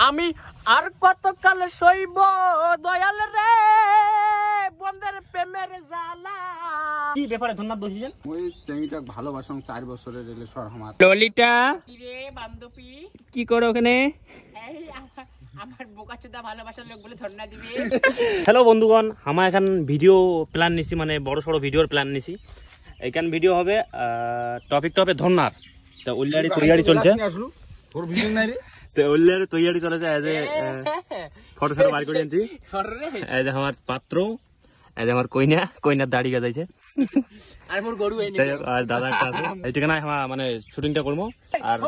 আমি আর কতকাল সইব দয়াল রে বন্ধের প্রেমের জ্বালা। কি ব্যাপারে ধন্যবাদ বসিছেন? ওই চেংড়িটা ভালোবাসং 4 বছরের রিলেশন আমার। ললিতা কি রে বান্ধবী, কি করো ওখানে? এই আমার বোকাচোদা ভালোবাসার লোক বলে ধন্যবাদ দিবে। হ্যালো বন্ধুগণ, আমার এখন ভিডিও প্ল্যান নিছি, মানে বড় সড়ো ভিডিওর প্ল্যান নিছি। এইখান ভিডিও হবে, টপিকটা হবে ধন্যার। তো অলরেডি তৈরি চলছে, তোর ভিডিও নাই রে? তো অলরেডি তৈরি চলেছে। এজ এ ফটো ফটো বার করে আনছি। এজ এ আমার পাত্র, এজ এ আমার কইনার দাড়ি গাজাইছে। আর মোর গরু এই নেই, আর দাদা একটা আছে। এই ঠিকানা আমার মানে শুটিংটা করব। আর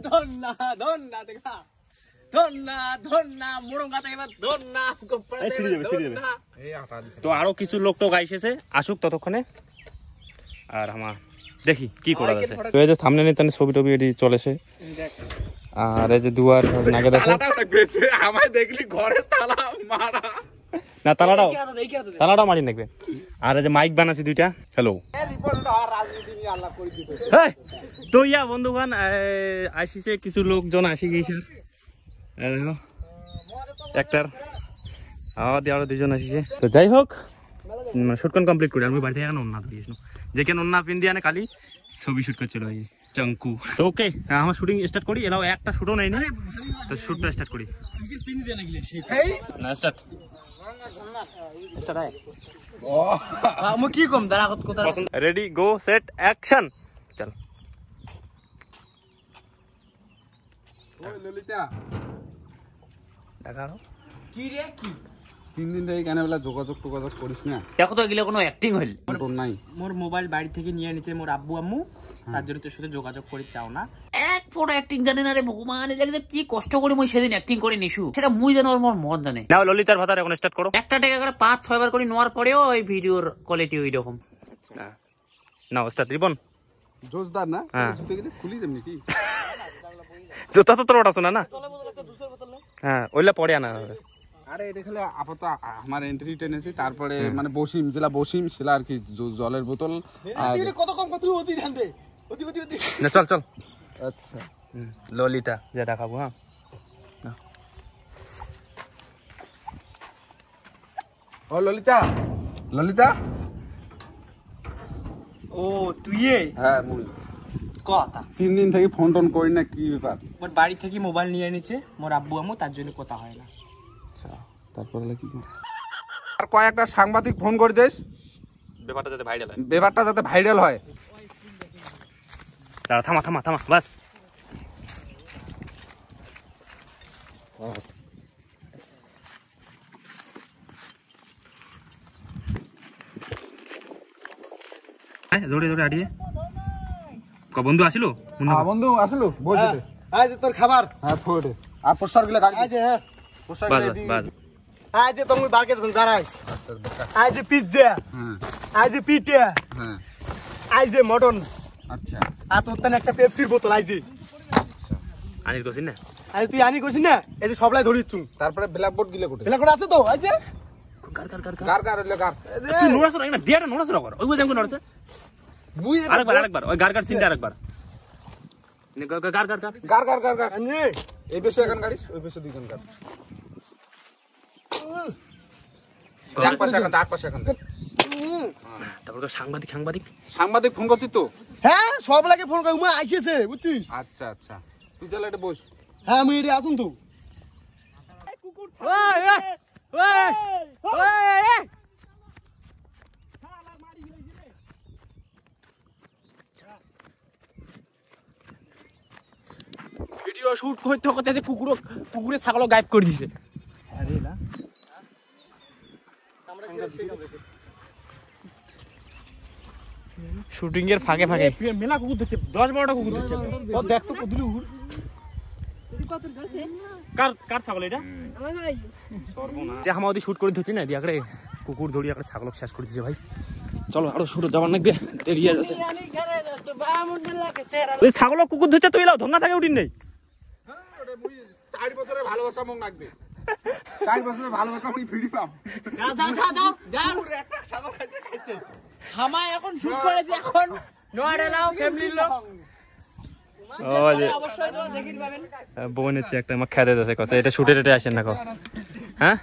ধন্না ধন্না দেখা ধন্না ধন্না মোরঙ্গা থেকে ধন্না গোপড়া দেবে। তো আরো কিছু লোক তো গাইছে, আসুক ততক্ষণে। আর আমার দেখি কি করা যাচ্ছে। তো এই যে সামনে নিতে ছবি টবি এটি চলেছে। আর এই যে দুয়ার নাগে আছে, আমায় দেখলি ঘরে তালা মারা না, তালাটাও মারি নাকবে। আর এই যে মাইক বানাচ্ছি দুইটা। হ্যালো তো ইয়া বন্ধুগণ, আসিছে কিছু লোকজন আসি গিয়েছে। একটার আরো দুজন আসিছে। তো যাই হোক, শুটকন কমপ্লিট করি। আমি বাড়িতে এখন অন্য দিয়েছিল, যেখানে অন্য পিন দিয়ে খালি ছবি শুট করছিল এই চঙ্কু। তো ওকে, আমার শুটিং স্টার্ট করি। এরাও একটা শুটও নেই, তো শুটটা স্টার্ট করি। Ready go set action. চল দেখাও কি রে, কি 3 দিন থেকে কেন বেলা যোগাযোগ করিস না? দেখো তো এগুলো কোনো অ্যাক্টিং হইল? তোর নাই? মোর মোবাইল বাড়ি থেকে নিয়ে নিচে মোর আব্বু আম্মু, তার জন্য তোর সাথে যোগাযোগ করি চাও না। এক ফটো অ্যাক্টিং জানে না রে ভগবান। দেখে কি কষ্ট করে মুই সেদিন অ্যাক্টিং করে নিছু, সেটা মুই জানো, আর মোর মন জানে না। ললিতার ভাতার এখন স্টার্ট করো। একটা টাকা করে 5-6 বার করে নেওয়ার পরেও এই ভিডিওর কোয়ালিটি ওই রকম না। স্টার্ট রিবন জোসদার না? জুতে গেলে খুলি যেমনি কি জুতা তো তোর ওটা শোনা না। হ্যাঁ ওইলা পরে আনা হবে। আরে এটা খালি আপাতত আমার এন্ট্রি টেনেছি, তারপরে মানে বসিম ছিল আর কি, জলের বোতল। কত কম কত অতি ধ্যান দে, অতি না চল। আচ্ছা ললিতা যেটা খাবো। হ্যাঁ ও ললিতা ও তুই? হ্যাঁ মুই কথা 3 দিন থেকে ফোন টোন করি না, কি ব্যাপার? মোর বাড়ি থেকে মোবাইল নিয়ে নিচ্ছে মোর আব্বু আম্মু, তার জন্য কথা হয় না। আচ্ছা তারপরে কি আর কয়েকটা সাংবাদিক ফোন করে দিস, ব্যাপারটা যাতে ভাইরাল হয়। থামা বাস। দৌড়ে আড়িয়ে বন্ধু আসিল। বন্ধু আসলো বলতে আজ তোর খাবার। হ্যাঁ থোড়ে আর পোস্টার গুলো কাট আজ। হ্যাঁ পোস্টার বাস আজ তুমি বারকে দাঁড়াইস। আজ পিজ্জা, হ্যাঁ আজ পিঠা, হ্যাঁ আজ মটন। আচ্ছা আর তোর তানে একটা পেপসির বোতল আইজি। আচ্ছা আনি কইছিস না? আজ তুই আনি কইছিস না? এই যে সবলাই ধরিছুম। তারপরে ব্ল্যাকবোর্ড গিলে কোটে? ব্ল্যাকবোর্ড আছে তো আজ। গার তুই নোড়াছ না, দিয়াটা নোড়াছ কর। ওই বই দেখো নোড়াছ মুই। আরেকবার ওই গার চিন্তা আরেকবার গার আনি। এই বেশে এখন গাড়িস, ওই বেশে দুইজন গাড়ি। এক পাশে এখন তারপর তো সাংবাদিক ফোন করছিস তো? হ্যাঁ সব লাগে ফোন করে উমা আইছেছে বুঝছিস। আচ্ছা তুই তাহলে এটা বস। হ্যাঁ আমি এটি আসুন তো। ভিডিও শুট করতে কুকুরে ছাগল গায়েব করে দিছে। শুটিং এর ফাঁকে মেলা কুকুর ধরছে, 10-12টা কুকুর ধরছে। ও দেখ তো কুদুলি কুকুর। কার ছাগল এটা? আমার ওদি শুট করে ধরছি না, দিয়ে আগে কুকুর ধরি আগে ছাগল শেষ করে দিছে। ভাই চলো আরো শুট যাবার নাকবে, দেরি হয়ে যাচ্ছে। ছাগল কুকুর ধরছে তুই এলাও ধন্না থাকে উঠিন নেই। 4 বছরের ভালোবাসা মন রাখবে। 4 বছরের ভালোবাসা আমি ফিরি পাম। যাও একটা ছাগল খাইছে। হামা এখন শুট করেছে, এখন নোয়ার এলাও ফ্যামিলির লোক। ও যে বোন হচ্ছে একটা আমার খেতে দেশে কথা এটা শুটে রেটে আসেন না কো হ্যাঁ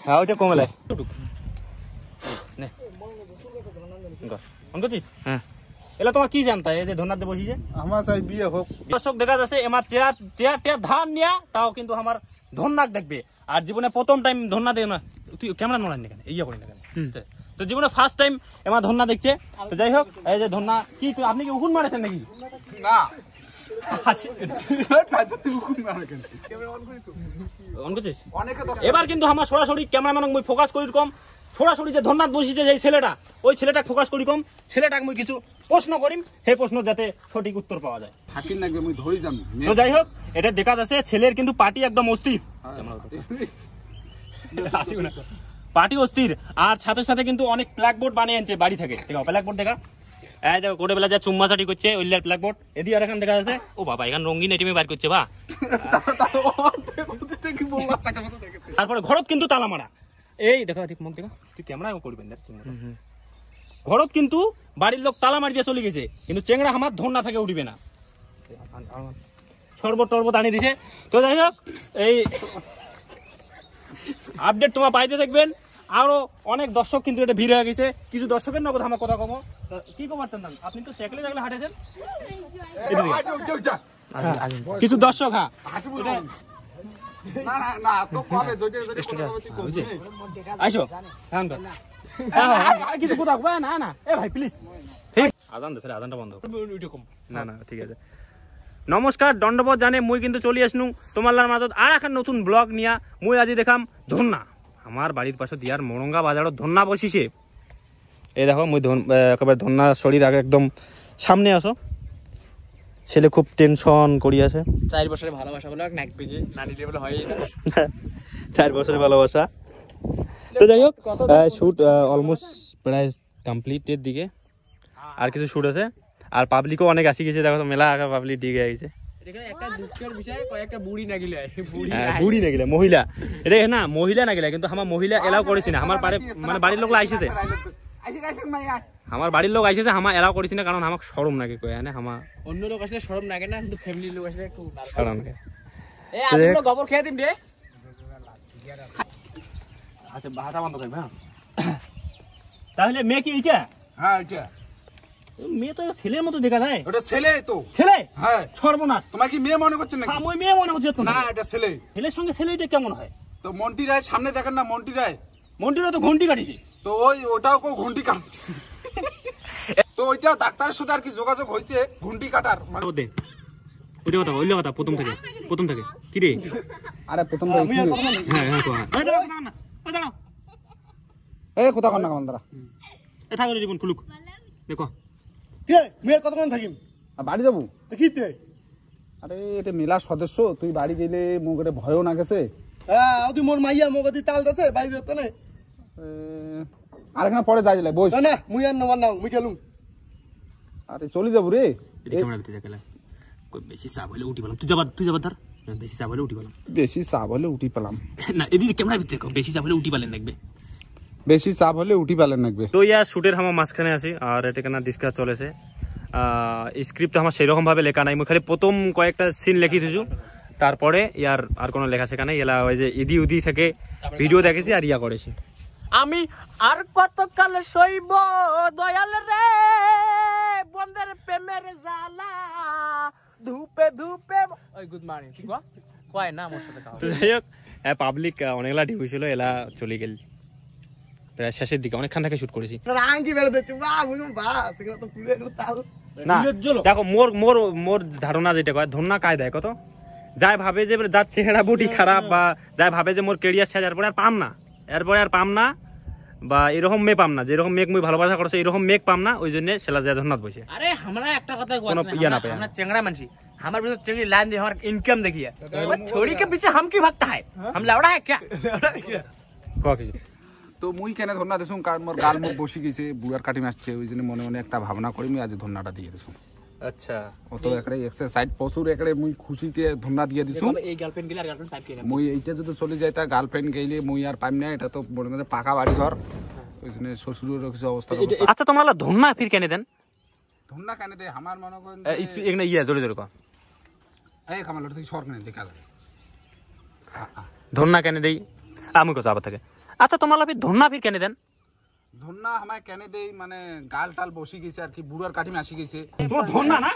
হ্যাঁ ওইটা কমলাই নে অন করছিস হ্যাঁ এলা তোমার কি জানতা এই যে ধন্যাতে বসি যে আমার চাই বিয়ে হোক দর্শক দেখা যাচ্ছে আমার চেয়ারটা ধান নিয়া তাও কিন্তু আমার ধন্যাক দেখবে আর জীবনে প্রথম টাইম ধন্যা দেয় না তুই ক্যামেরা নড়ান না কেন ইয়া করি না কেন তো জীবনে ফার্স্ট টাইম আমার ধন্যা দেখছে তো যাই হোক এই যে ধন্যা কি আপনি কি উকুন মারেছেন নাকি না এবার কিন্তু আমার সরাসরি ক্যামেরাম্যান মুই ফোকাস করি কম সরাসরি যে ধন্যাত বসিছে যে ছেলেটা ওই ছেলেটা ফোকাস করি কম ছেলেটাকে মুই কিছু প্রশ্ন করিম সেই প্রশ্ন যাতে সঠিক উত্তর পাওয়া যায় থাকিন লাগবে মুই ধরি যাম তো যাই হোক এটা দেখা যাচ্ছে ছেলের কিন্তু পার্টি একদম অস্থির পার্টি অস্থির আর সাথে সাথে কিন্তু অনেক ব্ল্যাকবোর্ড বানিয়ে আনছে বাড়ি থেকে ঠিক আছে ব্ল্যাকবোর্ড দেখা এই দেখো কোটে বেলা যা চুম্মাচাটি করছে ওইলার ব্ল্যাকবোর্ড এদি আর এখান দেখা যাচ্ছে ও বাবা এখান রঙিন এটিমে বার করছে বা তারপরে ঘরত কিন্তু তালা মারা এই দেখো ঠিক মুখ দেখো তুই ক্যামেরা করবেন ঘরত কিন্তু বাড়ির লোক তালা মারি দিয়ে চলে গেছে কিন্তু চেংড়া আমার ধন্যা থেকে উঠিবে না শরবত টরবত আনি দিছে তো যাই হোক এই আপডেট তোমার পাইতে দেখবেন আরো অনেক দর্শক কিন্তু এটা ভিড় হয়ে গেছে কিছু দর্শকের নগদ আমার কথা কমো কি কমাতেন আপনি তো সাইকেলে জাগলে হাঁটেছেন কিছু দর্শক হ্যাঁ আইসো কিছু কোথাও না না এ ভাই প্লিজ ঠিক আজান দে আজানটা বন্ধ না না ঠিক আছে নমস্কার দণ্ডবোধ জানে মুই কিন্তু চলে আসনু তোমার মাজত আর এখন নতুন ব্লগ নিয়া মুই আজি দেখাম ধন্যা আমার বাড়ির পাশে দিয়ার মোরঙ্গা বাজারত ধন্যা বসিছে এই দেখো মুই একেবারে ধন্যা শরীর আগে একদম সামনে আসো ছেলে খুব টেনশন করি আছে 4 বছরের ভালোবাসা বলে নাক পেজে নানি লেভেল হয় না 4 বছরের ভালোবাসা তো যাই হোক শুট অলমোস্ট প্রায় কমপ্লিটের দিকে আর কিছু শুট আছে আর পাবলিকও অনেক আসি গেছে দেখো মেলা আগে পাবলিক দিকে গেছে এখানে একটা দুঃখের বিষয় কয়েকটা বুড়ি নাগিলে বুড়ি নাগিলে মহিলা এটা না মহিলা নাগিলে কিন্তু আমার মহিলা এলাও করেছি না আমার মানে বাড়ির লোক আইসেছে আমার বাড়ির লোক আইসেছে আমার এলাও করেছি না কারণ আমার শরম নাকি কয় না আমার অন্য লোক আসলে শরম লাগে না কিন্তু ফ্যামিলির লোক আসলে একটু শরম লাগে এই আজকে গোবর খেয়ে দিম রে আচ্ছা বাহাটা বন্ধ করবে হ্যাঁ তাহলে মেয়ে কি এইটা হ্যাঁ এটা মেয়ে তো ছেলের মতো দেখা যায় ওটা ছেলে তো ছেলে হ্যাঁ সর্বনাশ তোমার কি মেয়ে মনে করছেন নাকি আমি মেয়ে মনে হচ্ছে না এটা ছেলে ছেলের সঙ্গে ছেলেটা কেমন হয় তো মন্টি রায় সামনে দেখেন না মন্টি রায় মন্টিরা তো ঘন্টি কাটিছে তো ওটাও কেউ ঘন্টি কাটছে তো ওইটা ডাক্তারের সাথে আর কি যোগাযোগ হয়েছে ঘন্টি কাটার ওইটা কথা ওইটা কথা প্রথম থেকে কি রে আরে প্রথম হ্যাঁ হ্যাঁ দাঁড়াও এই কোথা কন্যা কামান দাঁড়া এ থাকো জীবন খুলুক দেখো কে মেয়ের কতক্ষণ থাকিম বাড়ি যাবো কি তে আরে এটা মেলার সদস্য তুই বাড়ি গেলে মুখ ভয়ও না গেছে হ্যাঁ তুই মোর মাইয়া মোগতি তাল দাসে বাড়ি যেতে না আর এখানে পরে যাই বস না মুই আর না না মুই গেলুম আরে চলে যাবো রে এদিকে ক্যামেরা ভিতরে দেখলা কই বেশি চাপ হলে উঠি পেলাম তুই যাবার ধর বেশি চাপ হলে উঠি পেলাম বেশি চাপ হলে উঠি পেলাম না এদিকে ক্যামেরা ভিতরে বেশি চাপ হলে উঠি পেলেন দেখবে বেশি চাপ হলে উঠি পেলেন দেখবে তো ইয়া শুটের আমার মাঝখানে আছি আর এটা কেন ডিসকাস চলেছে স্ক্রিপ্ট আমার সেরকম ভাবে লেখা নাই মুই খালি প্রথম কয়েকটা সিন লিখি দিছু তারপরে ইয়ার আর কোনো লেখা শেখা নাই এলা ওই যে ইদি উদি থেকে ভিডিও দেখেছি আর ইয়া করেছি আমি আর কতকাল সইব দয়াল রে বন্ধের প্রেমের জ্বালা ধুপে ধুপে ওই গুড মর্নিং ঠিক কয় না আমার সাথে তো যাই হোক পাবলিক অনেকলা ঢিউ ছিল এলা চলে গেল প্রায় শেষের দিকে অনেকক্ষণ থেকে শুট করেছি না দেখো মোর ধারণা যেটা কয় ধন্যা কায় দেয় কত যাই ভাবে যে যার চেহারা বুটি খারাপ বা যাই ভাবে যে মোর কেরিয়ার শেষ এরপরে আর পাম না বা এরকম মেয়ে পাম না যেরকম মেঘ মুই ভালোবাসা করছে এরকম মেঘ পাম না ওই জন্য সেলা যায় ধন্যবাদ বসে আরে আমরা একটা কথা কোনো ইয়া না পাই আমরা চেংড়া মানছি हमारे भी चंगी लाइन दे हमारा इनकम देखिए छोड़ी के पीछे हम क्यों भागता है हम लौड़ा है क्या তো মুই কেন ধন্যা দিছুম কারণ মোর গাল মুখ বসি গেছে বুড়ার কাটি মারছে ওই জন্য মনে মনে একটা ভাবনা করি আমি আজ ধন্যাটা দিয়ে দিছুম আচ্ছা ও তো একড়ে এক্সারসাইজ প্রচুর একড়ে মুই খুশিতে ধন্যা দিয়ে দিছুম এই গার্লফ্রেন্ড গেলে আর গার্লফ্রেন্ড পাইপ কিনা মুই এইটা যদি চলে যাইতা গার্লফ্রেন্ড গেলে মুই আর পাইম না এটা তো মনে মনে পাকা বাড়ি ঘর ওইখানে শ্বশুরের কিছু অবস্থা আচ্ছা তোমরা ধন্যা ফির কেন দেন ধন্না কেন দেয় আমার মনে করেন এখানে ইয়ে জোরে জোরে কর এই কামাল থেকে সর কেন দেখা যাবে ধন্না কেন দেই আমি কথা আবার থাকে আচ্ছা তোমার লাভি ধন্না ফির কেন দেন ধন্না আমায় কেন দেই মানে গাল টাল বসে গেছে আর কি বুড়ার কাটিমে আসি গেছে তোমার ধন্না না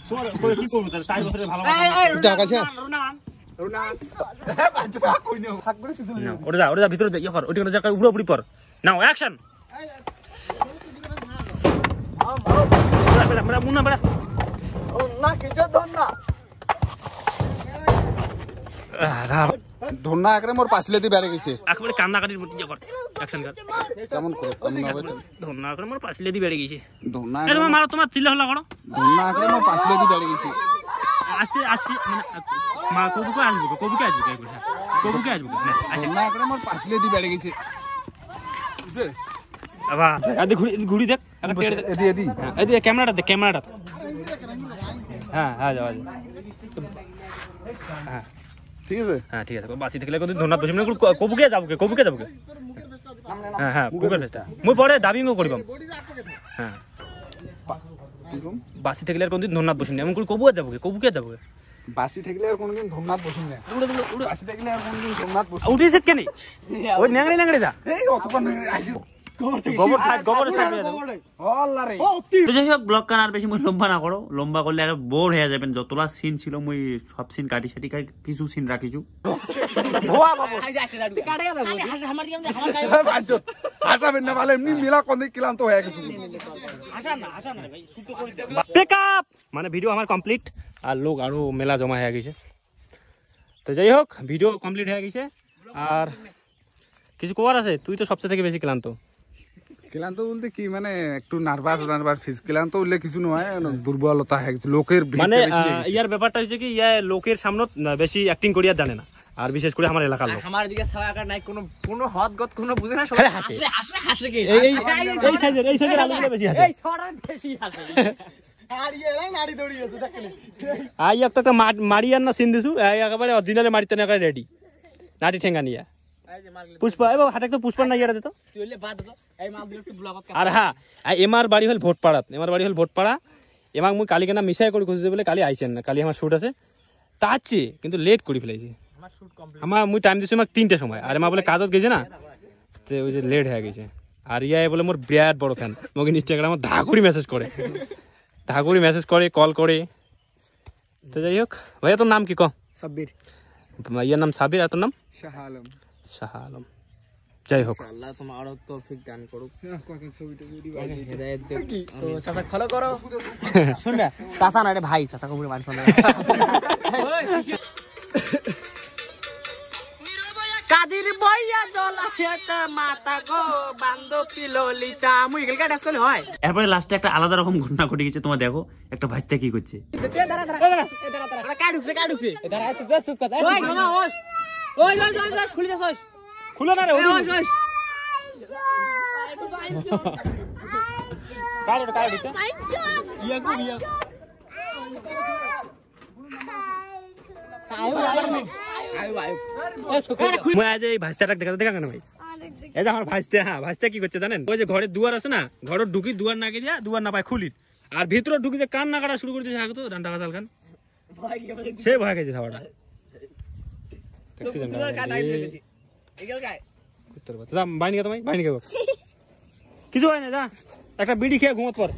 তোমার কি করব তাহলে 4 বছরের ভালো টাকা আছে ওটা যা ভিতরে যা ইয়ে কর ওইটা যা উপরে পর নাও অ্যাকশন বড়া মুন্না বড়া না কিছু ধন্না ধন্না একরে মোর পাছলে দি বেড়ে গেছে একেবারে কান্নাকাটির মতো ইয়ে কর অ্যাকশন কর কেমন করে কেমন হবে ধন্না করে মোর পাছলে দি বেড়ে গেছে ধন্না এই তোমার মারো তোমার চিল্লা হল্লা করো ধন্না একরে মোর পাছলে দি বেড়ে গেছে আস্তে আস্তে মানে মা কবুকে আসবে কবুকে আসবে কবুকে আসবে না ধন্না একরে মোর পাছলে দি বেড়ে গেছে বুঝছে আবা আদি ঘুরি দেখ একটা টেড়ে এদি এদি এই যে ক্যামেরাটা দেখ ক্যামেরাটা হ্যাঁ হ্যাঁ যাও হ্যাঁ ঠিক আছে হ্যাঁ ঠিক আছে বাসি থাকলে কোন ধন্যবাদ বসে মানে কবুকে যাবো হ্যাঁ হ্যাঁ বুকের ফেস্টা মই পরে দাবিও করিবাম হ্যাঁ বাসি থাকলে আর কোনদিন ধন্যবাদ বসে এমন করে কবুকে যাবো বাসি থাকলে আর কোনদিন ধন্নাত বসিন না বাসি থাকলে আর কোনদিন ধন্নাত বসিন উঠিস কেন ওই ন্যাংড়ে যা এই অতক্ষণ আইছি গোবর ব্লগ কান আর বেশি মই লম্বা না করো লম্বা করলে আর বোর হয়ে যাবেন যতলা সিন ছিল মই সব সিন কাটি সাটি কিছু সিন রাখিছু হাসাবেন না বলে এমনি মেলা কোন ক্লান্ত হয়ে গেছে পিকআপ মানে ভিডিও আমার কমপ্লিট আর লোক আরো মেলা জমা হয়ে গেছে তো যাই হোক ভিডিও কমপ্লিট হয়ে গেছে আর কিছু করার আছে তুই তো সবচেয়ে থেকে বেশি ক্লান্ত ক্লান্ত বলতে কি মানে একটু নার্ভাস ফিজ ক্লান্ত বললে কিছু নয় দুর্বলতা হয়ে গেছে লোকের মানে ইয়ার ব্যাপারটা হচ্ছে কি ইয়া লোকের সামনে বেশি অ্যাক্টিং করিয়া জানে না আর বিশেষ করে আমার এলাকার লোক আমার দিকে ছায়া নাই কোনো হদগত কোনো বুঝে না সবাই হাসে হাসে কি এই সাইজের আলুগুলো বেশি হাসে এই ছড়া বেশি হাসে আর ইয়ে নাড়ি দড়ি আছে দেখেন আই এক তো একটা মারিয়ার না সিন দিছু একেবারে অরিজিনালে মারিতে না রেডি নাটি ঠেঙ্গা নিয়া পুষ্পা এবার হাটাক তো পুষ্পা না ইয়ারা দিত আর হ্যাঁ এমার বাড়ি হল ভোটপাড়া এমাক মুই কালি কেনা মিশাই করে খুঁজতে বলে কালি আইছেন না কালি আমার শুট আছে তা আছে কিন্তু লেট করে ফেলেছি আমার মুই টাইম দিছি আমাকে 3টা সময় আর এমা বলে কাজত গেছে না তো ওই যে লেট হয়ে গেছে আর ইয়া বলে মোর বিরাট বড় ফ্যান মোকে ইনস্টাগ্রামে ধাকুরি মেসেজ করে কল করে তো যাই হোক ভাইয়া তোর নাম কি ক সাব্বির ইয়ার নাম সাবির আর তোর নাম শাহ আলম যাই হোক আল্লাহ তোমার আরো তৌফিক দান করুক তো চাচা ফলো করো শুন না চাচা না রে ভাই চাচা কবুরে মান শুন কাদির বইয়া জলাতে মাথা গো বান্ধবী ললিতা মুই গেল কাটাস কইলে হয় এরপরে লাস্টে একটা আলাদা রকম ঘটনা ঘটে গেছে তোমার দেখো একটা ভাইস্তা কি করছে দাঁড়া কাই ঢুকছে দাঁড়া আছে যা চুপ কথা ওই মামা ওই খুলে যাস খুলো না রে ওই কাই দিতে ইয়া মই আজ এই ভাইস্তাটাকে দেখা কেন ভাই এই যে আমার ভাইস্তা কি করছে জানেন ওই যে ঘরের দুয়ার আছে না ঘরের ঢুকি দুয়ার না গিয়ে দুয়ার না পায় খুলি আর ভিতরে ঢুকি যে কান না কাটা শুরু করে দিয়েছে আগে তো ডান্ডা কাতাল খান সে ভয় গেছে খাওয়াটা বাইনি কে কিছু হয় না যা একটা বিড়ি খেয়ে ঘুমত পর